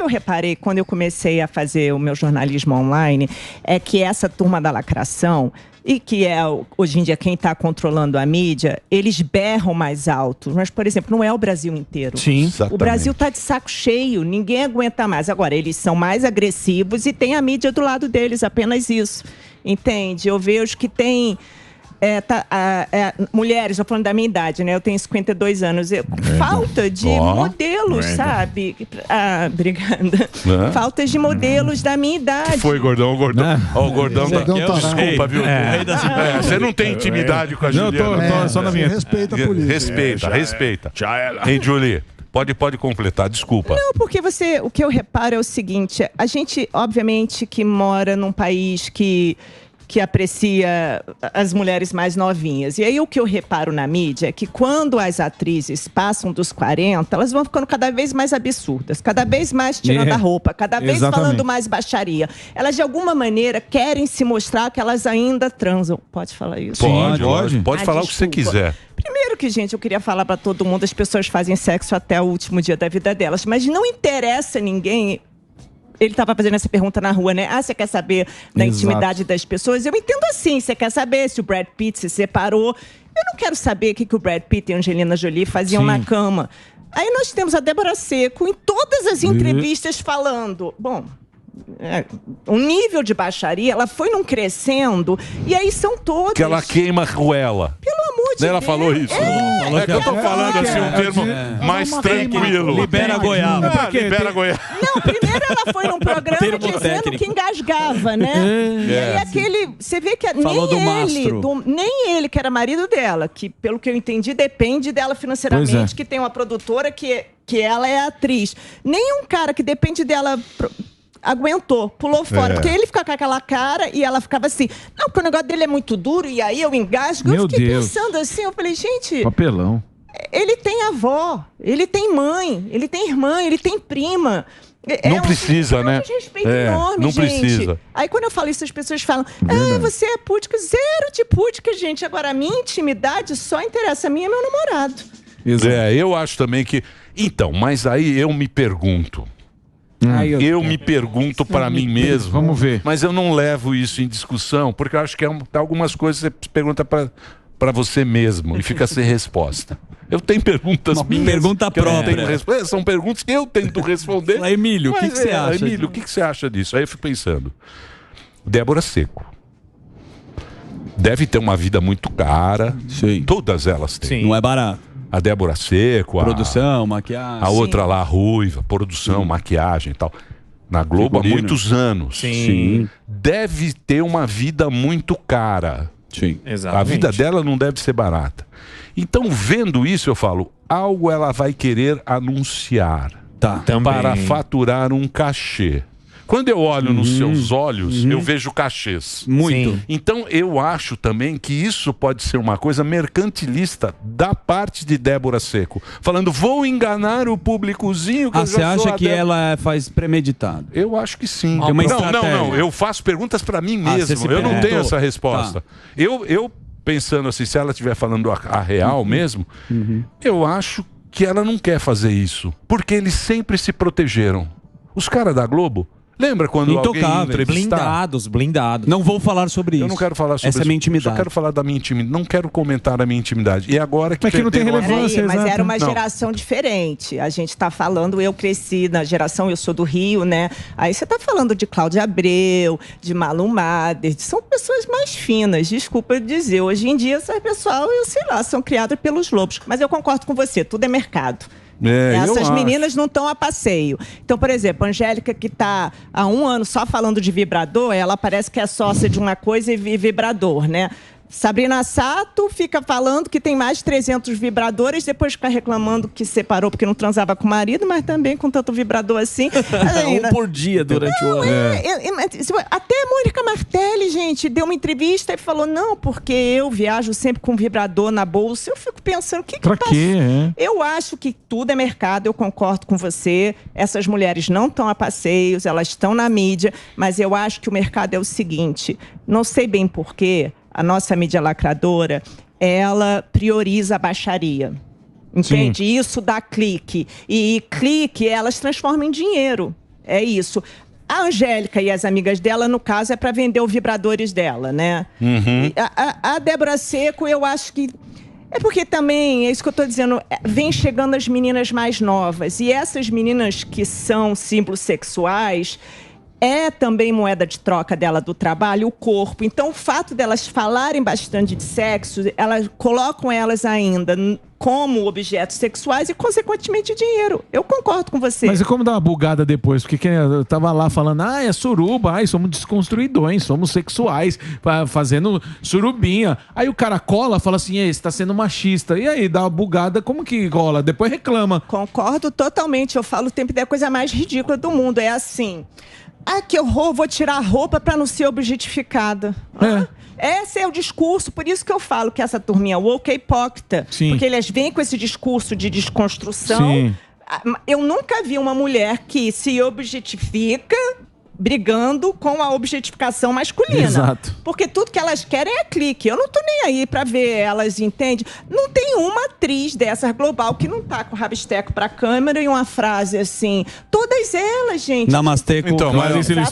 Eu reparei quando eu comecei a fazer o meu jornalismo online, é que essa turma da lacração, e que é hoje em dia quem está controlando a mídia, eles berram mais alto. Mas, por exemplo, não é o Brasil inteiro. Sim, exatamente. O Brasil está de saco cheio, ninguém aguenta mais. Agora, eles são mais agressivos e tem a mídia do lado deles, apenas isso. Entende? Eu vejo que tem... mulheres, estou falando da minha idade, né? Eu tenho 52 anos. Falta de modelos, sabe? Obrigada. Falta de modelos da minha idade. Que foi, gordão? O gordão, o gordão da... Desculpa, viu? Você não tem intimidade com a Juliana. Tô só na minha. Respeita a polícia. Respeita. Hein, Julie? Pode completar, desculpa. Não, porque o que eu reparo é o seguinte, a gente, obviamente, que mora num país que aprecia as mulheres mais novinhas. E aí o que eu reparo na mídia é que quando as atrizes passam dos 40, elas vão ficando cada vez mais absurdas, cada vez mais tirando a roupa, cada vez falando mais baixaria. Elas, de alguma maneira, querem se mostrar que elas ainda transam. Pode falar isso? Pode falar o que você quiser. Primeiro que, gente, eu queria falar para todo mundo, as pessoas fazem sexo até o último dia da vida delas, mas não interessa ninguém... Ele estava fazendo essa pergunta na rua, né? Você quer saber da intimidade das pessoas? Eu entendo assim, você quer saber se o Brad Pitt se separou. Eu não quero saber o que o Brad Pitt e a Angelina Jolie faziam na cama. Aí nós temos a Débora Seco em todas as entrevistas falando... Bom... um nível de baixaria, ela foi num crescendo, e aí são todas... Que ela queima ruela. Pelo amor de Deus. Ela falou isso. É que eu tô falando assim, um termo mais tranquilo. Libera goiaba. Libera goiaba. Não, primeiro ela foi num programa dizendo que engasgava, né? E aí aquele... Você vê que nem ele, que era marido dela, que pelo que eu entendi, depende dela financeiramente, que tem uma produtora que ela é atriz. Nem um cara que depende dela... aguentou, pulou fora, porque ele ficava com aquela cara e ela ficava assim, não, porque o negócio dele é muito duro e aí eu engasgo. Eu fiquei pensando assim, eu falei, gente... Papelão. Ele tem avó, ele tem mãe, ele tem irmã, ele tem prima. Não precisa, né? Respeito enorme, não gente. Precisa. Aí quando eu falo isso, as pessoas falam, você é púdica. Zero de púdica, gente. Agora, a minha intimidade só interessa a mim e meu namorado. Eu acho também que... Então, mas aí eu me pergunto... Eu me pergunto para mim mesmo, vamos ver. Mas eu não levo isso em discussão, porque eu acho que algumas coisas você pergunta para você mesmo e fica sem resposta. Eu tenho perguntas minhas. Pergunta própria. São perguntas que eu tento responder. Emílio, o que você acha? Emílio, o que você acha disso? Aí eu fico pensando. Débora Seco. Deve ter uma vida muito cara. Sim. Todas elas têm. Sim. Não é barato. A Débora Seco, produção, maquiagem. A outra lá, ruiva, produção, maquiagem e tal. Na Globo há muitos anos. Sim. Deve ter uma vida muito cara. Sim, exatamente. A vida dela não deve ser barata. Então, vendo isso, eu falo, algo ela vai querer anunciar para faturar um cachê. Quando eu olho nos seus olhos, eu vejo cachês. Muito. Sim. Então, eu acho também que isso pode ser uma coisa mercantilista da parte de Débora Seco. Falando, vou enganar o públicozinho. Você acha que ela faz premeditado? Eu acho que sim. Não. Eu faço perguntas para mim mesmo. Eu não tenho essa resposta. Eu pensando assim, se ela estiver falando a real mesmo, eu acho que ela não quer fazer isso. Porque eles sempre se protegeram. Os caras da Globo... Lembra quando alguém entrevistar... Blindados. Não vou falar sobre isso. Eu não quero falar sobre isso. Essa é minha intimidade. Eu só quero falar da minha intimidade. Não quero comentar a minha intimidade. E agora que... Mas que não tem relevância, mas era uma geração diferente. A gente tá falando, eu cresci na geração, eu sou do Rio, né? Aí você tá falando de Cláudia Abreu, de Malu Mader, são pessoas mais finas, desculpa eu dizer. Hoje em dia, esse pessoal, eu sei lá, são criados pelos lobos. Mas eu concordo com você, tudo é mercado. Essas meninas não estão a passeio. Então, por exemplo, a Angélica, que está há 1 ano só falando de vibrador, ela parece que é sócia de uma coisa e vibrador, né? Sabrina Sato fica falando que tem mais de 300 vibradores, depois fica reclamando que separou porque não transava com o marido, mas também com tanto vibrador assim. Um por dia durante o ano. Até a Mônica Martelli, gente, deu uma entrevista e falou, não, porque eu viajo sempre com vibrador na bolsa. Eu fico pensando, o que passa? Eu acho que tudo é mercado, eu concordo com você. Essas mulheres não estão a passeios, elas estão na mídia, mas eu acho que o mercado é o seguinte, não sei bem porquê, a nossa mídia lacradora, ela prioriza a baixaria. Entende? Sim. Isso dá clique. E clique, elas transformam em dinheiro. É isso. A Angélica e as amigas dela, no caso, é para vender os vibradores dela, né? A Débora Seco, eu acho que... É porque também, é isso que eu estou dizendo, vem chegando as meninas mais novas. E essas meninas que são símbolos sexuais, é também moeda de troca dela do trabalho, o corpo. Então, o fato delas falarem bastante de sexo, elas colocam elas ainda como objetos sexuais e, consequentemente, dinheiro. Eu concordo com você. Mas e como dar uma bugada depois? Porque eu tava lá falando, é suruba, somos desconstruidões, somos sexuais, fazendo surubinha. Aí o cara cola, fala assim, você tá sendo machista. E aí, dá uma bugada, como que rola? Depois reclama. Concordo totalmente. Eu falo o tempo da coisa mais ridícula do mundo. É assim... que horror, vou tirar a roupa para não ser objetificada. Esse é o discurso, por isso que eu falo que essa turminha woke é hipócrita. Sim. Porque eles vêm com esse discurso de desconstrução. Sim. Eu nunca vi uma mulher que se objetifica brigando com a objetificação masculina. Exato. Porque tudo que elas querem é clique. Eu não tô nem aí pra ver elas, entende? Não tem uma atriz dessas global que não tá com o rabisteco pra câmera e uma frase assim. Todas elas, gente. Namastê com então, mas